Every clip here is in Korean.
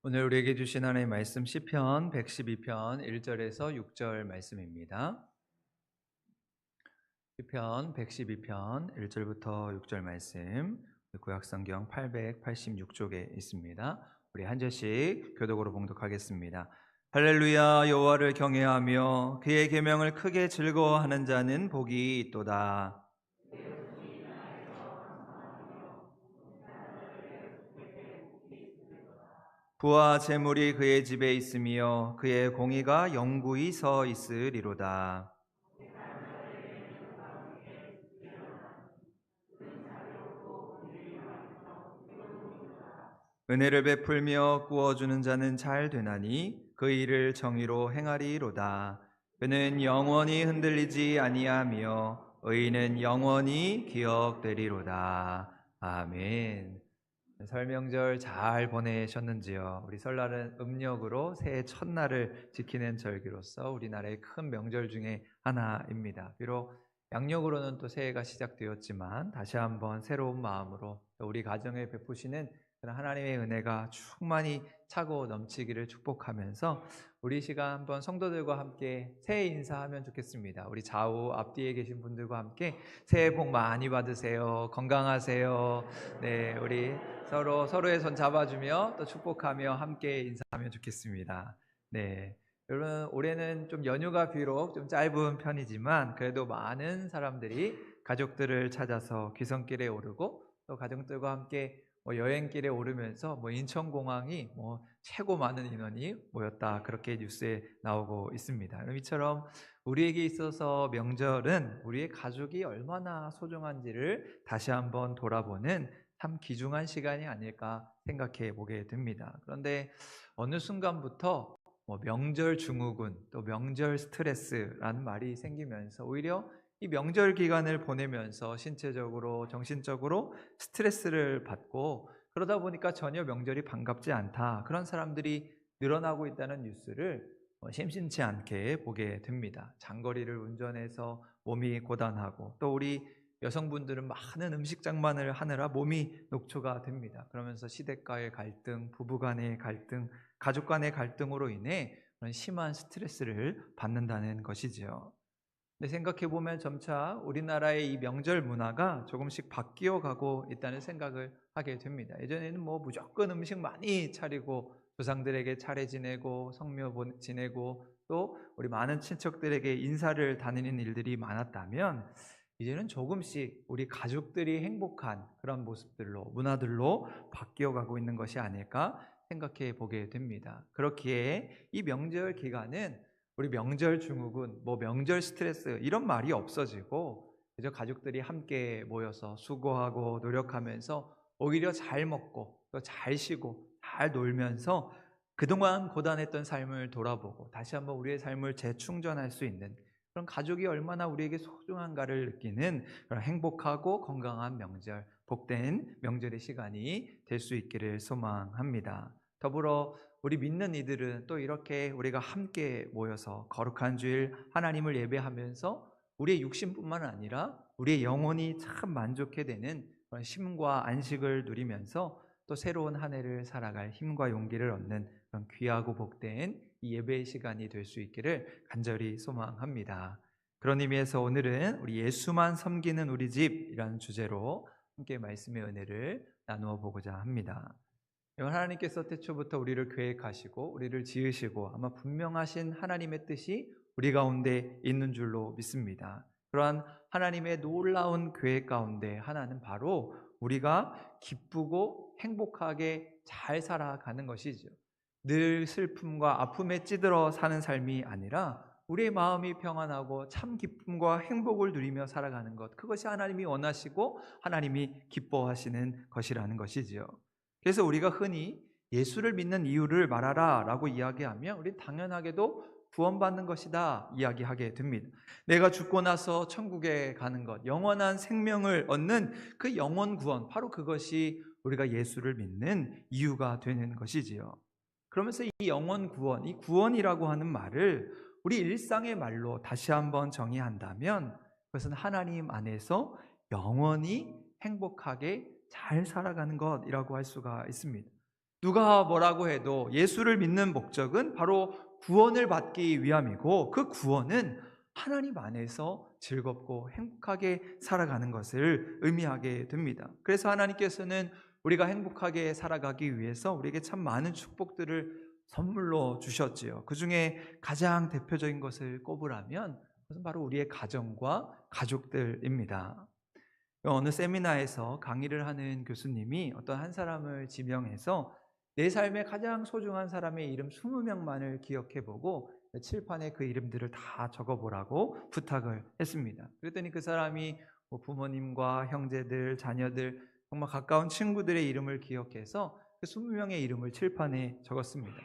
오늘 우리에게 주신 하나님의 말씀 시편 112편 1절에서 6절 말씀입니다. 시편 112편 1절부터 6절 말씀, 구약성경 886쪽에 있습니다. 우리 한 절씩 교독으로 봉독하겠습니다. 할렐루야. 여호와를 경외하며 그의 계명을 크게 즐거워하는 자는 복이 있도다. 부와 재물이 그의 집에 있으며 그의 공의가 영구히 서 있으리로다. 은혜를 베풀며 구워주는 자는 잘 되나니 그 일을 정의로 행하리로다. 그는 영원히 흔들리지 아니하며 의인은 영원히 기억되리로다. 아멘. 설 명절 잘 보내셨는지요? 우리 설날은 음력으로 새해 첫날을 지키는 절기로서 우리나라의 큰 명절 중에 하나입니다. 비록 양력으로는 또 새해가 시작되었지만 다시 한번 새로운 마음으로 우리 가정에 베푸시는 그런 하나님의 은혜가 충만히 차고 넘치기를 축복하면서 우리 시간 한번 성도들과 함께 새해 인사하면 좋겠습니다. 우리 좌우 앞뒤에 계신 분들과 함께 새해 복 많이 받으세요. 건강하세요. 네, 우리 서로의 손 잡아주며 또 축복하며 함께 인사하면 좋겠습니다. 네. 여러분, 올해는 좀 연휴가 비록 좀 짧은 편이지만 그래도 많은 사람들이 가족들을 찾아서 귀성길에 오르고 또 가족들과 함께 여행길에 오르면서 인천공항이 최고 많은 인원이 모였다, 그렇게 뉴스에 나오고 있습니다. 이처럼 우리에게 있어서 명절은 우리의 가족이 얼마나 소중한지를 다시 한번 돌아보는 참 귀중한 시간이 아닐까 생각해 보게 됩니다. 그런데 어느 순간부터 명절 증후군, 또 명절 스트레스라는 말이 생기면서 오히려 이 명절 기간을 보내면서 신체적으로, 정신적으로 스트레스를 받고 그러다 보니까 전혀 명절이 반갑지 않다, 그런 사람들이 늘어나고 있다는 뉴스를 심심치 않게 보게 됩니다. 장거리를 운전해서 몸이 고단하고 또 우리 여성분들은 많은 음식 장만을 하느라 몸이 녹초가 됩니다. 그러면서 시댁과의 갈등, 부부 간의 갈등, 가족 간의 갈등으로 인해 그런 심한 스트레스를 받는다는 것이지요. 근데 생각해 보면 점차 우리나라의 이 명절 문화가 조금씩 바뀌어 가고 있다는 생각을 하게 됩니다. 예전에는 무조건 음식 많이 차리고 조상들에게 차례 지내고 성묘 지내고 또 우리 많은 친척들에게 인사를 다니는 일들이 많았다면, 이제는 조금씩 우리 가족들이 행복한 그런 모습들로, 문화들로 바뀌어 가고 있는 것이 아닐까 생각해 보게 됩니다. 그렇기에 이 명절 기간은 우리 명절 증후군, 명절 스트레스 이런 말이 없어지고 그저 가족들이 함께 모여서 수고하고 노력하면서 오히려 잘 먹고 또 잘 쉬고 잘 놀면서 그동안 고단했던 삶을 돌아보고 다시 한번 우리의 삶을 재충전할 수 있는 그런, 가족이 얼마나 우리에게 소중한가를 느끼는 그런 행복하고 건강한 명절, 복된 명절의 시간이 될 수 있기를 소망합니다. 더불어 우리 믿는 이들은 또 이렇게 우리가 함께 모여서 거룩한 주일 하나님을 예배하면서 우리의 육신뿐만 아니라 우리의 영혼이 참 만족해 되는 그런 쉼과 안식을 누리면서 또 새로운 한 해를 살아갈 힘과 용기를 얻는 그런 귀하고 복된 이 예배의 시간이 될 수 있기를 간절히 소망합니다. 그런 의미에서 오늘은 우리 예수만 섬기는 우리 집이라는 주제로 함께 말씀의 은혜를 나누어 보고자 합니다. 하나님께서 태초부터 우리를 계획하시고 우리를 지으시고 아마 분명하신 하나님의 뜻이 우리 가운데 있는 줄로 믿습니다. 그러한 하나님의 놀라운 계획 가운데 하나는 바로 우리가 기쁘고 행복하게 잘 살아가는 것이죠. 늘 슬픔과 아픔에 찌들어 사는 삶이 아니라 우리의 마음이 평안하고 참 기쁨과 행복을 누리며 살아가는 것, 그것이 하나님이 원하시고 하나님이 기뻐하시는 것이라는 것이지요. 그래서 우리가 흔히 예수를 믿는 이유를 말하라 라고 이야기하면 우리는 당연하게도 구원받는 것이다 이야기하게 됩니다. 내가 죽고 나서 천국에 가는 것, 영원한 생명을 얻는 그 영원 구원, 바로 그것이 우리가 예수를 믿는 이유가 되는 것이지요. 그러면서 이 영원 구원, 이 구원이라고 하는 말을 우리 일상의 말로 다시 한번 정의한다면 그것은 하나님 안에서 영원히 행복하게 잘 살아가는 것이라고 할 수가 있습니다. 누가 뭐라고 해도 예수를 믿는 목적은 바로 구원을 받기 위함이고, 그 구원은 하나님 안에서 즐겁고 행복하게 살아가는 것을 의미하게 됩니다. 그래서 하나님께서는 우리가 행복하게 살아가기 위해서 우리에게 참 많은 축복들을 선물로 주셨지요. 그 중에 가장 대표적인 것을 꼽으라면 그것은 바로 우리의 가정과 가족들입니다. 어느 세미나에서 강의를 하는 교수님이 어떤 한 사람을 지명해서 내 삶에 가장 소중한 사람의 이름 20명만을 기억해보고 칠판에 그 이름들을 다 적어보라고 부탁을 했습니다. 그랬더니 그 사람이 부모님과 형제들, 자녀들, 정말 가까운 친구들의 이름을 기억해서 그 20명의 이름을 칠판에 적었습니다.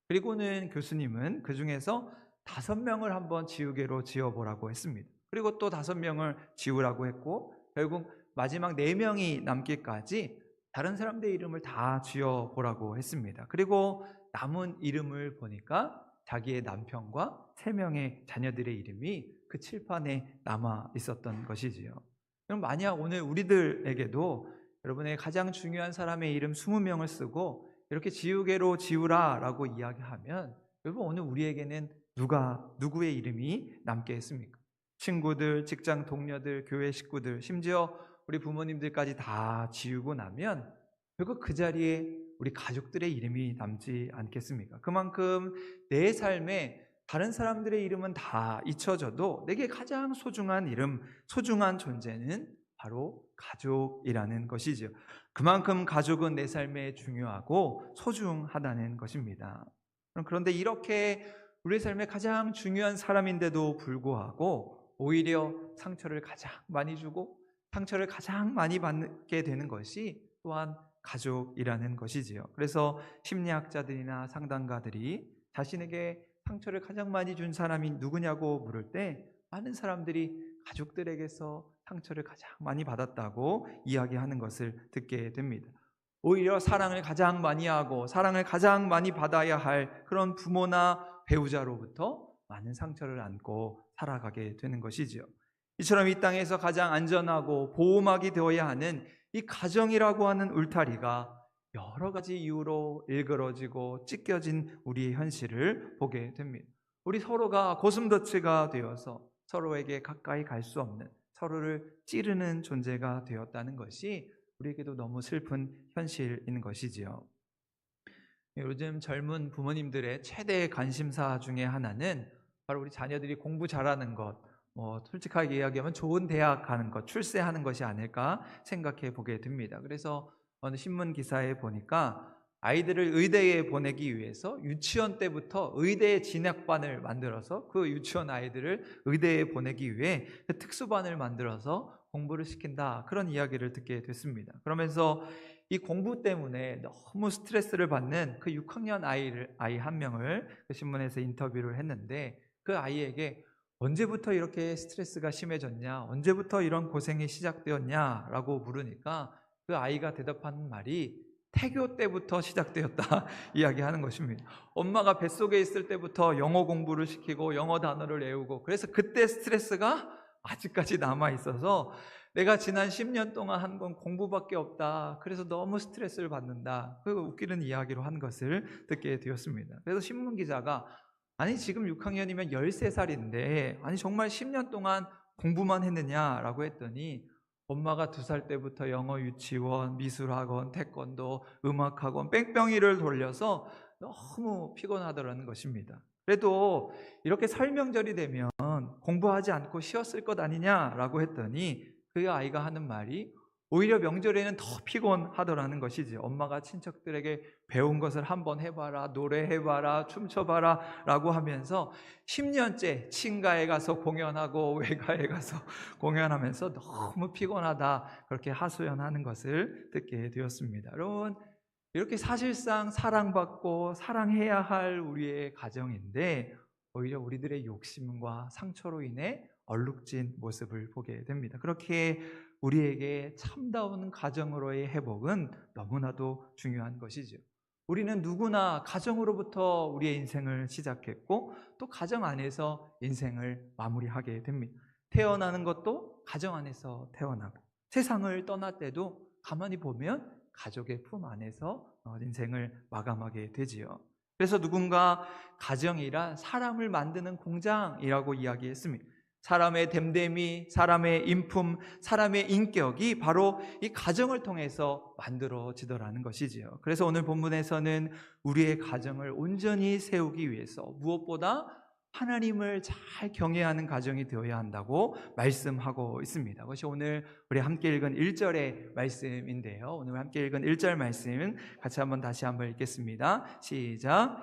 그리고는 교수님은 그 중에서 5명을 한번 지우개로 지워보라고 했습니다. 그리고 또 5명을 지우라고 했고, 결국 마지막 4명이 남기까지 다른 사람들의 이름을 다 지어보라고 했습니다. 그리고 남은 이름을 보니까 자기의 남편과 3명의 자녀들의 이름이 그 칠판에 남아 있었던 것이지요. 그럼 만약 오늘 우리들에게도 여러분의 가장 중요한 사람의 이름 20명을 쓰고 이렇게 지우개로 지우라라고 이야기하면, 여러분 오늘 우리에게는 누구의 이름이 남겠습니까? 친구들, 직장 동료들, 교회 식구들, 심지어 우리 부모님들까지 다 지우고 나면 결국 그 자리에 우리 가족들의 이름이 남지 않겠습니까? 그만큼 내 삶에 다른 사람들의 이름은 다 잊혀져도 내게 가장 소중한 이름, 소중한 존재는 바로 가족이라는 것이죠. 그만큼 가족은 내 삶에 중요하고 소중하다는 것입니다. 그런데 이렇게 우리 삶에 가장 중요한 사람인데도 불구하고 오히려 상처를 가장 많이 주고 상처를 가장 많이 받게 되는 것이 또한 가족이라는 것이지요. 그래서 심리학자들이나 상담가들이 자신에게 상처를 가장 많이 준 사람이 누구냐고 물을 때 많은 사람들이 가족들에게서 상처를 가장 많이 받았다고 이야기하는 것을 듣게 됩니다. 오히려 사랑을 가장 많이 하고 사랑을 가장 많이 받아야 할 그런 부모나 배우자로부터 많은 상처를 안고 살아가게 되는 것이지요. 이처럼 이 땅에서 가장 안전하고 보호막이 되어야 하는 이 가정이라고 하는 울타리가 여러 가지 이유로 일그러지고 찢겨진 우리의 현실을 보게 됩니다. 우리 서로가 고슴도치가 되어서 서로에게 가까이 갈 수 없는, 서로를 찌르는 존재가 되었다는 것이 우리에게도 너무 슬픈 현실인 것이지요. 요즘 젊은 부모님들의 최대 관심사 중에 하나는 바로 우리 자녀들이 공부 잘하는 것, 솔직하게 이야기하면 좋은 대학 가는 것, 출세하는 것이 아닐까 생각해 보게 됩니다. 그래서 어느 신문 기사에 보니까 아이들을 의대에 보내기 위해서 유치원 때부터 의대 진학반을 만들어서 그 유치원 아이들을 의대에 보내기 위해 특수반을 만들어서 공부를 시킨다, 그런 이야기를 듣게 됐습니다. 그러면서 이 공부 때문에 너무 스트레스를 받는 그 6학년 아이 한 명을 그 신문에서 인터뷰를 했는데, 그 아이에게 언제부터 이렇게 스트레스가 심해졌냐, 언제부터 이런 고생이 시작되었냐 라고 물으니까 그 아이가 대답하는 말이 태교 때부터 시작되었다 이야기하는 것입니다. 엄마가 뱃속에 있을 때부터 영어 공부를 시키고 영어 단어를 외우고, 그래서 그때 스트레스가 아직까지 남아 있어서 내가 지난 10년 동안 한 건 공부밖에 없다, 그래서 너무 스트레스를 받는다, 그 웃기는 이야기로 한 것을 듣게 되었습니다. 그래서 신문기자가 아니 지금 6학년이면 13살인데 아니 정말 10년 동안 공부만 했느냐라고 했더니 엄마가 2살 때부터 영어 유치원, 미술학원, 태권도, 음악학원 뺑뺑이를 돌려서 너무 피곤하더라는 것입니다. 그래도 이렇게 설명절이 되면 공부하지 않고 쉬었을 것 아니냐라고 했더니 그 아이가 하는 말이 오히려 명절에는 더 피곤하더라는 것이지. 엄마가 친척들에게 배운 것을 한번 해봐라, 노래해봐라, 춤춰봐라 라고 하면서 10년째 친가에 가서 공연하고 외가에 가서 공연하면서 너무 피곤하다, 그렇게 하소연하는 것을 듣게 되었습니다. 여러분, 이렇게 사실상 사랑받고 사랑해야 할 우리의 가정인데 오히려 우리들의 욕심과 상처로 인해 얼룩진 모습을 보게 됩니다. 그렇게 우리에게 참다운 가정으로의 회복은 너무나도 중요한 것이죠. 우리는 누구나 가정으로부터 우리의 인생을 시작했고 또 가정 안에서 인생을 마무리하게 됩니다. 태어나는 것도 가정 안에서 태어나고 세상을 떠날 때도 가만히 보면 가족의 품 안에서 인생을 마감하게 되지요. 그래서 누군가 가정이란 사람을 만드는 공장이라고 이야기했습니다. 사람의 됨됨이, 사람의 인품, 사람의 인격이 바로 이 가정을 통해서 만들어지더라는 것이지요. 그래서 오늘 본문에서는 우리의 가정을 온전히 세우기 위해서 무엇보다 하나님을 잘 경외하는 가정이 되어야 한다고 말씀하고 있습니다. 그것이 오늘 우리 함께 읽은 1절의 말씀인데요. 오늘 함께 읽은 1절 말씀 같이 다시 한번 읽겠습니다. 시작.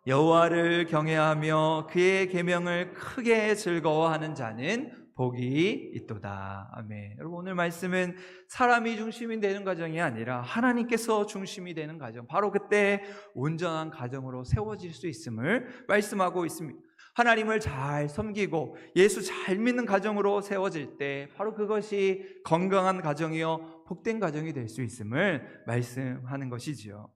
여호와를 경외하며 그의 계명을 크게 즐거워하는 자는 복이 있도다. 아멘. 여러분, 오늘 말씀은 사람이 중심이 되는 가정이 아니라 하나님께서 중심이 되는 가정, 바로 그때 온전한 가정으로 세워질 수 있음을 말씀하고 있습니다. 하나님을 잘 섬기고 예수 잘 믿는 가정으로 세워질 때 바로 그것이 건강한 가정이요 복된 가정이 될 수 있음을 말씀하는 것이지요.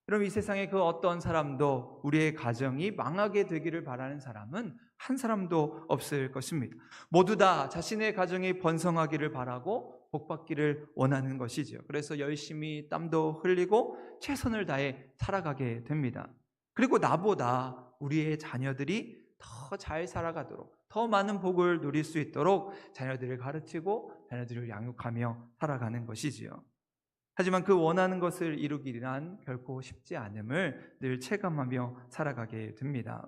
여러분, 이 세상에 그 어떤 사람도 우리의 가정이 망하게 되기를 바라는 사람은 한 사람도 없을 것입니다. 모두 다 자신의 가정이 번성하기를 바라고 복받기를 원하는 것이죠. 그래서 열심히 땀도 흘리고 최선을 다해 살아가게 됩니다. 그리고 나보다 우리의 자녀들이 더 잘 살아가도록, 더 많은 복을 누릴 수 있도록 자녀들을 가르치고 자녀들을 양육하며 살아가는 것이지요. 하지만 그 원하는 것을 이루기 위한 결코 쉽지 않음을 늘 체감하며 살아가게 됩니다.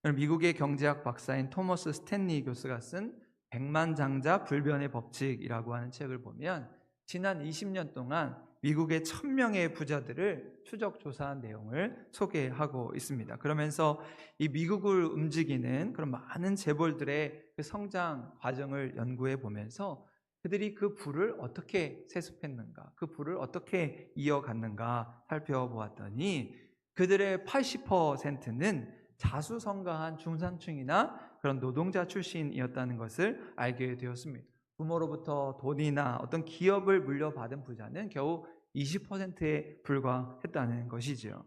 미국의 경제학 박사인 토머스 스탠리 교수가 쓴 백만장자 불변의 법칙이라고 하는 책을 보면 지난 20년 동안 미국의 1000명의 부자들을 추적 조사한 내용을 소개하고 있습니다. 그러면서 이 미국을 움직이는 그런 많은 재벌들의 그 성장 과정을 연구해 보면서 그들이 그 부를 어떻게 세습했는가, 그 부를 어떻게 이어갔는가 살펴보았더니 그들의 80%는 자수성가한 중산층이나 그런 노동자 출신이었다는 것을 알게 되었습니다. 부모로부터 돈이나 어떤 기업을 물려받은 부자는 겨우 20%에 불과했다는 것이죠.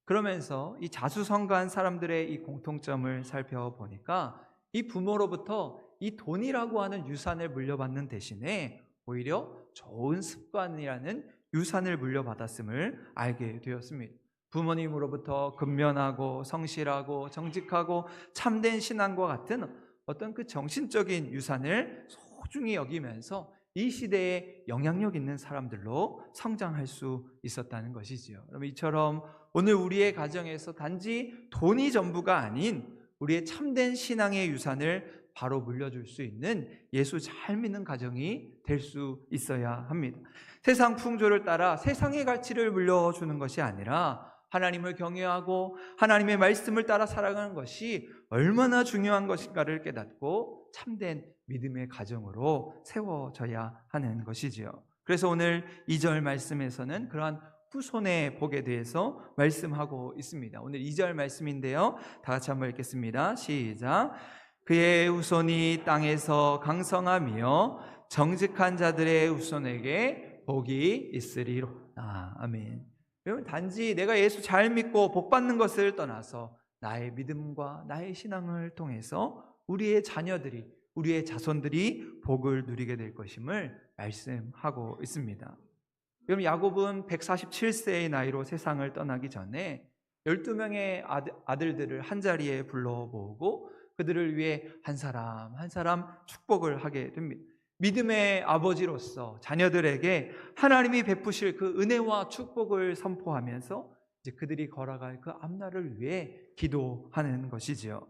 그러면서 이 자수성가한 사람들의 이 공통점을 살펴보니까 이 부모로부터 이 돈이라고 하는 유산을 물려받는 대신에 오히려 좋은 습관이라는 유산을 물려받았음을 알게 되었습니다. 부모님으로부터 근면하고 성실하고 정직하고 참된 신앙과 같은 어떤 그 정신적인 유산을 소중히 여기면서 이 시대에 영향력 있는 사람들로 성장할 수 있었다는 것이지요. 여러분, 이처럼 오늘 우리의 가정에서 단지 돈이 전부가 아닌 우리의 참된 신앙의 유산을 바로 물려줄 수 있는 예수 잘 믿는 가정이 될 수 있어야 합니다. 세상 풍조를 따라 세상의 가치를 물려주는 것이 아니라 하나님을 경외하고 하나님의 말씀을 따라 살아가는 것이 얼마나 중요한 것인가를 깨닫고 참된 믿음의 가정으로 세워져야 하는 것이지요. 그래서 오늘 2절 말씀에서는 그러한 후손의 복에 대해서 말씀하고 있습니다. 오늘 2절 말씀인데요, 다 같이 한번 읽겠습니다. 시작. 그의 후손이 땅에서 강성하며 정직한 자들의 후손에게 복이 있으리로다. 아멘. 여러분, 단지 내가 예수 잘 믿고 복 받는 것을 떠나서 나의 믿음과 나의 신앙을 통해서 우리의 자녀들이, 우리의 자손들이 복을 누리게 될 것임을 말씀하고 있습니다. 여러분, 야곱은 147세의 나이로 세상을 떠나기 전에 12명의 아들들을 한자리에 불러 모으고 그들을 위해 한 사람 한 사람 축복을 하게 됩니다. 믿음의 아버지로서 자녀들에게 하나님이 베푸실 그 은혜와 축복을 선포하면서 이제 그들이 걸어갈 그 앞날을 위해 기도하는 것이지요.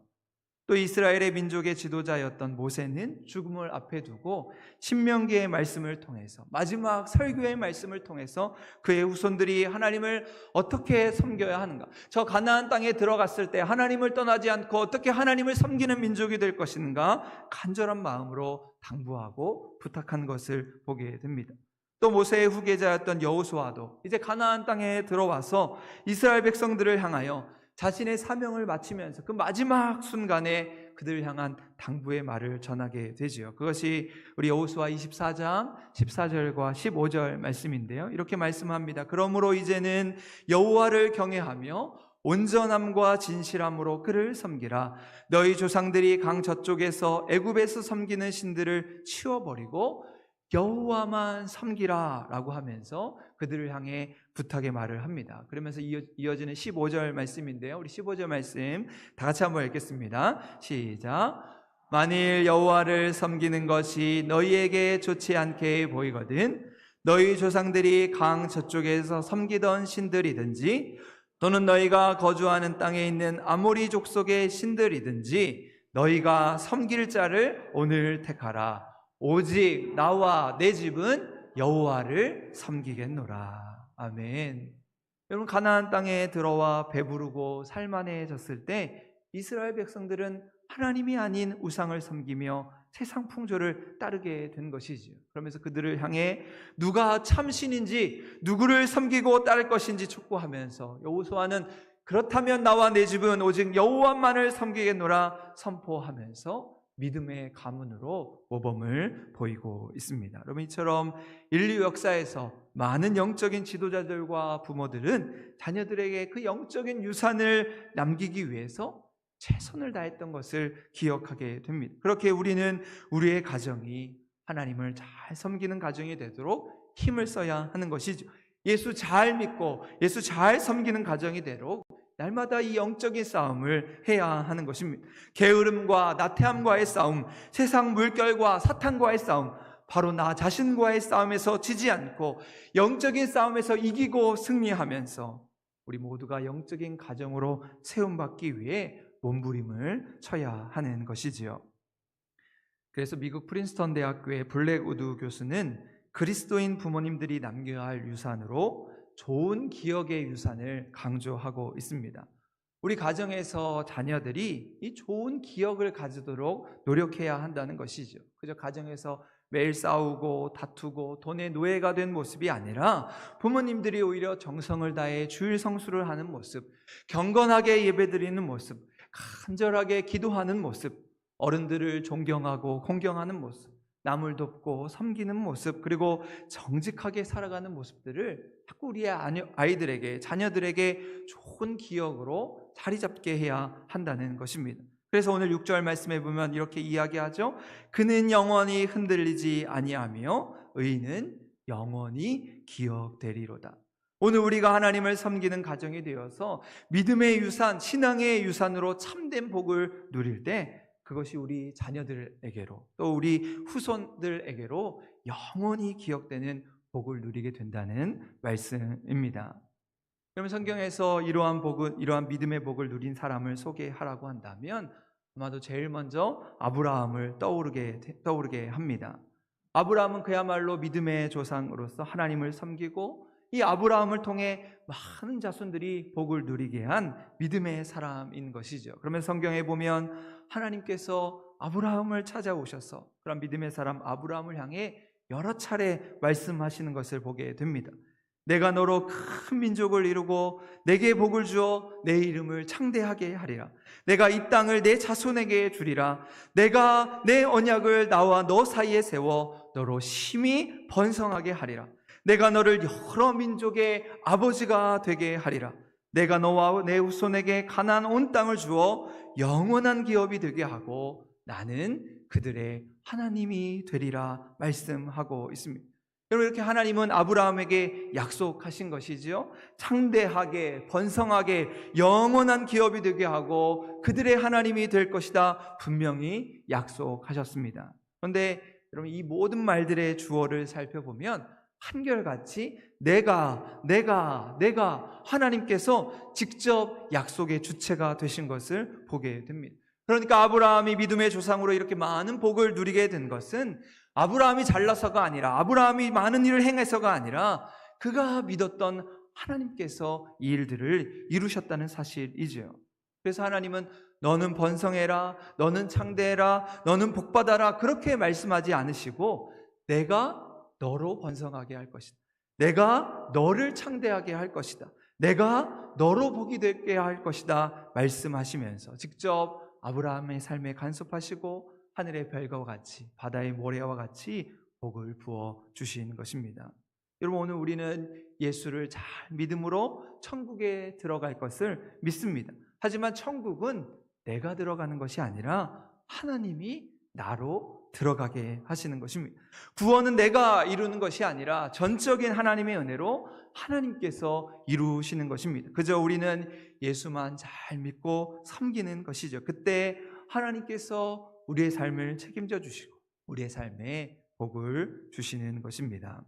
또 이스라엘의 민족의 지도자였던 모세는 죽음을 앞에 두고 신명기의 말씀을 통해서, 마지막 설교의 말씀을 통해서 그의 후손들이 하나님을 어떻게 섬겨야 하는가, 저 가나안 땅에 들어갔을 때 하나님을 떠나지 않고 어떻게 하나님을 섬기는 민족이 될 것인가 간절한 마음으로 당부하고 부탁한 것을 보게 됩니다. 또 모세의 후계자였던 여호수아도 이제 가나안 땅에 들어와서 이스라엘 백성들을 향하여 자신의 사명을 마치면서 그 마지막 순간에 그들을 향한 당부의 말을 전하게 되지요. 그것이 우리 여호수아 24장 14절과 15절 말씀인데요, 이렇게 말씀합니다. 그러므로 이제는 여호와를 경외하며 온전함과 진실함으로 그를 섬기라. 너희 조상들이 강 저쪽에서 애굽에서 섬기는 신들을 치워버리고 여호와만 섬기라 라고 하면서 그들을 향해 부탁의 말을 합니다. 그러면서 이어지는 15절 말씀인데요, 우리 15절 말씀 다 같이 한번 읽겠습니다. 시작. 만일 여호와를 섬기는 것이 너희에게 좋지 않게 보이거든 너희 조상들이 강 저쪽에서 섬기던 신들이든지 또는 너희가 거주하는 땅에 있는 아모리 족속의 신들이든지 너희가 섬길 자를 오늘 택하라. 오직 나와 내 집은 여호와를 섬기겠노라. 아멘. 여러분, 가나안 땅에 들어와 배부르고 살만해졌을 때 이스라엘 백성들은 하나님이 아닌 우상을 섬기며 세상 풍조를 따르게 된 것이지요. 그러면서 그들을 향해 누가 참신인지 누구를 섬기고 따를 것인지 촉구하면서 여호수아는 그렇다면 나와 내 집은 오직 여호와만을 섬기겠노라 선포하면서 믿음의 가문으로 모범을 보이고 있습니다. 여러분, 이처럼 인류 역사에서 많은 영적인 지도자들과 부모들은 자녀들에게 그 영적인 유산을 남기기 위해서 최선을 다했던 것을 기억하게 됩니다. 그렇게 우리는 우리의 가정이 하나님을 잘 섬기는 가정이 되도록 힘을 써야 하는 것이죠. 예수 잘 믿고 예수 잘 섬기는 가정이 되도록 날마다 이 영적인 싸움을 해야 하는 것입니다. 게으름과 나태함과의 싸움, 세상 물결과 사탄과의 싸움, 바로 나 자신과의 싸움에서 지지 않고 영적인 싸움에서 이기고 승리하면서 우리 모두가 영적인 가정으로 세움받기 위해 몸부림을 쳐야 하는 것이지요. 그래서 미국 프린스턴 대학교의 블랙 우드 교수는 그리스도인 부모님들이 남겨야 할 유산으로 좋은 기억의 유산을 강조하고 있습니다. 우리 가정에서 자녀들이 이 좋은 기억을 가지도록 노력해야 한다는 것이죠. 그저 가정에서 매일 싸우고 다투고 돈의 노예가 된 모습이 아니라 부모님들이 오히려 정성을 다해 주일 성수를 하는 모습, 경건하게 예배드리는 모습, 간절하게 기도하는 모습, 어른들을 존경하고 공경하는 모습, 남을 돕고 섬기는 모습, 그리고 정직하게 살아가는 모습들을 자꾸 우리의 아이들에게, 자녀들에게 좋은 기억으로 자리 잡게 해야 한다는 것입니다. 그래서 오늘 6절 말씀에 보면 이렇게 이야기하죠. 그는 영원히 흔들리지 아니하며 의인은 영원히 기억되리로다. 오늘 우리가 하나님을 섬기는 가정이 되어서 믿음의 유산, 신앙의 유산으로 참된 복을 누릴 때 그것이 우리 자녀들에게로 또 우리 후손들에게로 영원히 기억되는 복을 누리게 된다는 말씀입니다. 그러면 성경에서 이러한 믿음의 복을 누린 사람을 소개하라고 한다면 아마도 제일 먼저 아브라함을 떠오르게 합니다. 아브라함은 그야말로 믿음의 조상으로서 하나님을 섬기고 이 아브라함을 통해 많은 자손들이 복을 누리게 한 믿음의 사람인 것이죠. 그러면 성경에 보면 하나님께서 아브라함을 찾아오셔서 그런 믿음의 사람 아브라함을 향해 여러 차례 말씀하시는 것을 보게 됩니다. 내가 너로 큰 민족을 이루고 내게 복을 주어 내 이름을 창대하게 하리라. 내가 이 땅을 내 자손에게 주리라. 내가 내 언약을 나와 너 사이에 세워 너로 심히 번성하게 하리라. 내가 너를 여러 민족의 아버지가 되게 하리라. 내가 너와 내 후손에게 가나안 온 땅을 주어 영원한 기업이 되게 하고 나는 그들의 하나님이 되리라 말씀하고 있습니다. 여러분, 이렇게 하나님은 아브라함에게 약속하신 것이지요. 창대하게 번성하게 영원한 기업이 되게 하고 그들의 하나님이 될 것이다 분명히 약속하셨습니다. 그런데 여러분, 이 모든 말들의 주어를 살펴보면 한결같이 내가 하나님께서 직접 약속의 주체가 되신 것을 보게 됩니다. 그러니까 아브라함이 믿음의 조상으로 이렇게 많은 복을 누리게 된 것은 아브라함이 잘나서가 아니라 아브라함이 많은 일을 행해서가 아니라 그가 믿었던 하나님께서 이 일들을 이루셨다는 사실이죠. 그래서 하나님은 너는 번성해라, 너는 창대해라, 너는 복받아라 그렇게 말씀하지 않으시고 내가 너로 번성하게 할 것이다. 내가 너를 창대하게 할 것이다. 내가 너로 복이 되게 할 것이다 말씀하시면서 직접 아브라함의 삶에 간섭하시고 하늘의 별과 같이 바다의 모래와 같이 복을 부어 주신 것입니다. 여러분, 오늘 우리는 예수를 잘 믿음으로 천국에 들어갈 것을 믿습니다. 하지만 천국은 내가 들어가는 것이 아니라 하나님이 나로 들어가게 하시는 것입니다. 구원은 내가 이루는 것이 아니라 전적인 하나님의 은혜로 하나님께서 이루시는 것입니다. 그저 우리는 예수만 잘 믿고 섬기는 것이죠. 그때 하나님께서 우리의 삶을 책임져 주시고 우리의 삶에 복을 주시는 것입니다.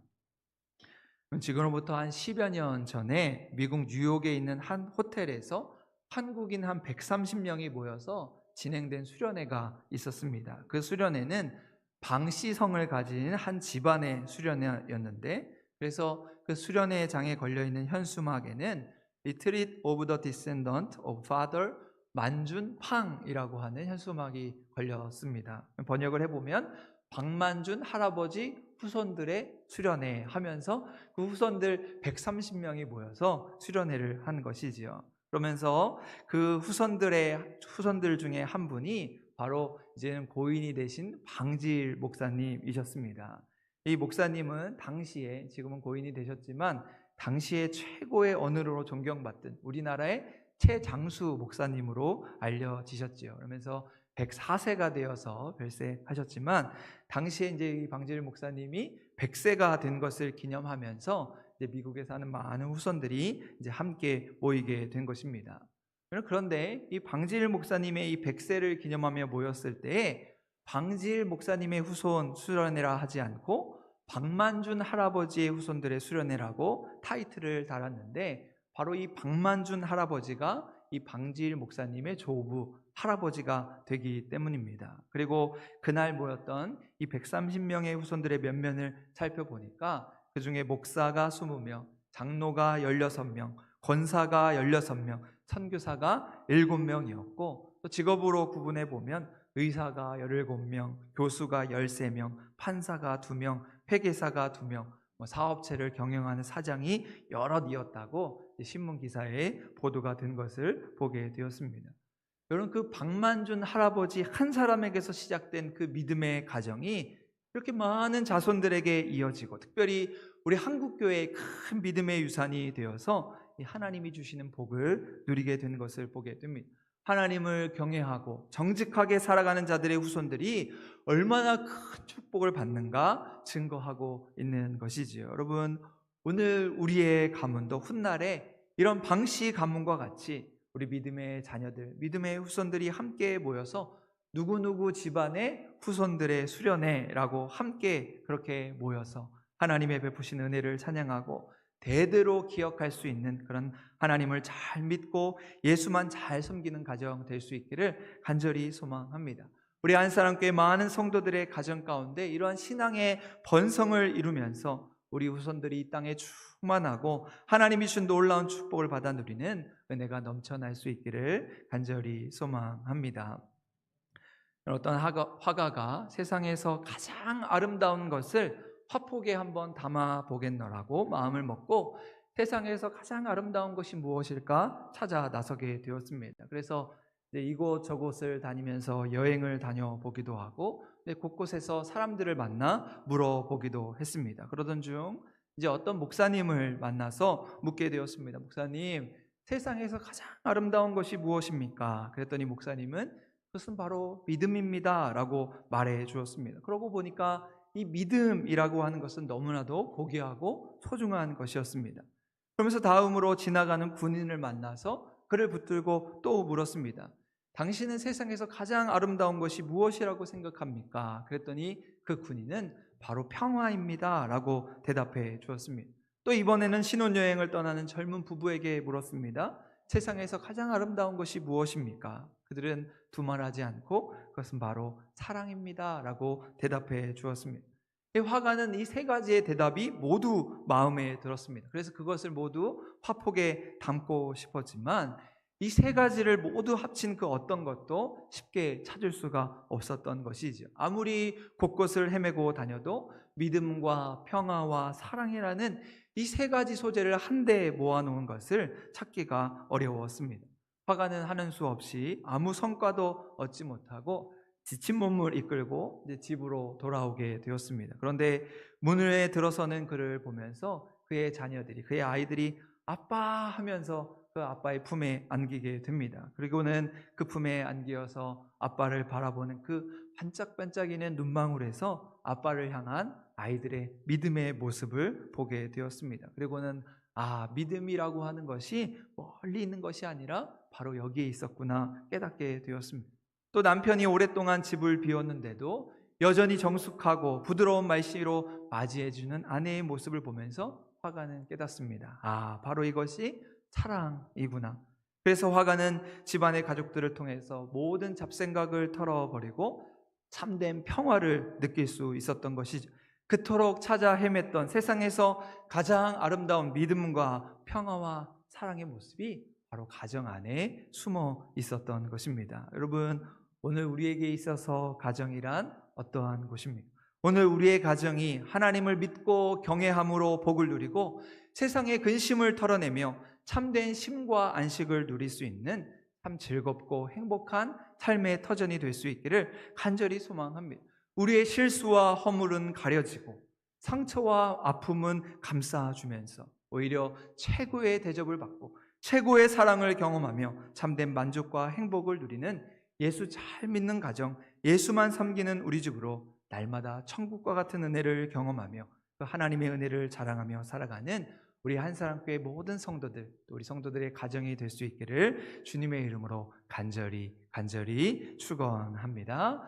지금으로부터 한 10여 년 전에 미국 뉴욕에 있는 한 호텔에서 한국인 한 130명이 모여서 진행된 수련회가 있었습니다. 그 수련회는 방시성을 가진 한 집안의 수련회였는데, 그래서 그 수련회장에 걸려있는 현수막에는 Retreat of the Descendant of Father 만준팡이라고 하는 현수막이 걸렸습니다. 번역을 해보면 박만준 할아버지 후손들의 수련회 하면서 그 후손들 130명이 모여서 수련회를 한 것이지요. 그러면서 그 후손들 중에 한 분이 바로 이제는 고인이 되신 방지일 목사님이셨습니다. 이 목사님은 당시에, 지금은 고인이 되셨지만 당시에 최고의 언어로 존경받던 우리나라의 최장수 목사님으로 알려지셨지요. 그러면서 104세가 되어서 별세하셨지만 당시에 이제 이 방지일 목사님이 100세가 된 것을 기념하면서 이제 미국에 사는 많은 후손들이 이제 함께 모이게 된 것입니다. 그런데 이 방지일 목사님의 이 100세를 기념하며 모였을 때 방지일 목사님의 후손 수련회라 하지 않고 박만준 할아버지의 후손들의 수련회라고 타이틀을 달았는데, 바로 이 박만준 할아버지가 이 방지일 목사님의 조부 할아버지가 되기 때문입니다. 그리고 그날 모였던 이 130명의 후손들의 면면을 살펴보니까 그 중에 목사가 20명, 장로가 16명, 권사가 16명, 선교사가 7명이었고, 또 직업으로 구분해 보면 의사가 17명, 교수가 13명, 판사가 2명, 회계사가 2명, 사업체를 경영하는 사장이 여럿이었다고 신문 기사에 보도가 된 것을 보게 되었습니다. 여러분, 그 박만준 할아버지 한 사람에게서 시작된 그 믿음의 가정이 이렇게 많은 자손들에게 이어지고, 특별히 우리 한국교회의 큰 믿음의 유산이 되어서 하나님이 주시는 복을 누리게 된 것을 보게 됩니다. 하나님을 경외하고 정직하게 살아가는 자들의 후손들이 얼마나 큰 축복을 받는가 증거하고 있는 것이지요. 여러분, 오늘 우리의 가문도 훗날에 이런 방시 가문과 같이 우리 믿음의 자녀들, 믿음의 후손들이 함께 모여서 누구누구 집안의 후손들의 수련회라고 함께 그렇게 모여서 하나님의 베푸신 은혜를 찬양하고 대대로 기억할 수 있는 그런 하나님을 잘 믿고 예수만 잘 섬기는 가정 될 수 있기를 간절히 소망합니다. 우리 안사랑교회 많은 성도들의 가정 가운데 이러한 신앙의 번성을 이루면서 우리 후손들이 이 땅에 충만하고 하나님이 주신 놀라운 축복을 받아 누리는 은혜가 넘쳐날 수 있기를 간절히 소망합니다. 어떤 화가가 세상에서 가장 아름다운 것을 화폭에 한번 담아 보겠노라고 마음을 먹고 세상에서 가장 아름다운 것이 무엇일까 찾아 나서게 되었습니다. 그래서 이곳저곳을 다니면서 여행을 다녀보기도 하고 곳곳에서 사람들을 만나 물어보기도 했습니다. 그러던 중 이제 어떤 목사님을 만나서 묻게 되었습니다. 목사님, 세상에서 가장 아름다운 것이 무엇입니까? 그랬더니 목사님은 그것은 바로 믿음입니다 라고 말해 주었습니다. 그러고 보니까 이 믿음이라고 하는 것은 너무나도 고귀하고 소중한 것이었습니다. 그러면서 다음으로 지나가는 군인을 만나서 그를 붙들고 또 물었습니다. 당신은 세상에서 가장 아름다운 것이 무엇이라고 생각합니까? 그랬더니 그 군인은 바로 평화입니다 라고 대답해 주었습니다. 또 이번에는 신혼여행을 떠나는 젊은 부부에게 물었습니다. 세상에서 가장 아름다운 것이 무엇입니까? 그들은 두말하지 않고 그것은 바로 사랑입니다 라고 대답해 주었습니다. 화가는 이 세 가지의 대답이 모두 마음에 들었습니다. 그래서 그것을 모두 화폭에 담고 싶었지만 이 세 가지를 모두 합친 그 어떤 것도 쉽게 찾을 수가 없었던 것이죠. 아무리 곳곳을 헤매고 다녀도 믿음과 평화와 사랑이라는 이 세 가지 소재를 한데 모아놓은 것을 찾기가 어려웠습니다. 화가는 하는 수 없이 아무 성과도 얻지 못하고 지친 몸을 이끌고 이제 집으로 돌아오게 되었습니다. 그런데 문에 들어서는 그를 보면서 그의 자녀들이, 그의 아이들이 아빠 하면서 그 아빠의 품에 안기게 됩니다. 그리고는 그 품에 안기어서 아빠를 바라보는 그 반짝반짝이는 눈망울에서 아빠를 향한 아이들의 믿음의 모습을 보게 되었습니다. 그리고는 믿음이라고 하는 것이 멀리 있는 것이 아니라 바로 여기에 있었구나 깨닫게 되었습니다. 또 남편이 오랫동안 집을 비웠는데도 여전히 정숙하고 부드러운 말씨로 맞이해주는 아내의 모습을 보면서 화가는 깨닫습니다. 바로 이것이 사랑이구나. 그래서 화가는 집안의 가족들을 통해서 모든 잡생각을 털어버리고 참된 평화를 느낄 수 있었던 것이죠. 그토록 찾아 헤맸던 세상에서 가장 아름다운 믿음과 평화와 사랑의 모습이 바로 가정 안에 숨어 있었던 것입니다. 여러분, 오늘 우리에게 있어서 가정이란 어떠한 곳입니까? 오늘 우리의 가정이 하나님을 믿고 경외함으로 복을 누리고 세상의 근심을 털어내며 참된 쉼과 안식을 누릴 수 있는 참 즐겁고 행복한 삶의 터전이 될 수 있기를 간절히 소망합니다. 우리의 실수와 허물은 가려지고 상처와 아픔은 감싸주면서 오히려 최고의 대접을 받고 최고의 사랑을 경험하며 참된 만족과 행복을 누리는 예수 잘 믿는 가정, 예수만 섬기는 우리 집으로 날마다 천국과 같은 은혜를 경험하며 그 하나님의 은혜를 자랑하며 살아가는 우리 한사랑교회 모든 성도들, 또 우리 성도들의 가정이 될 수 있기를 주님의 이름으로 간절히 축원합니다.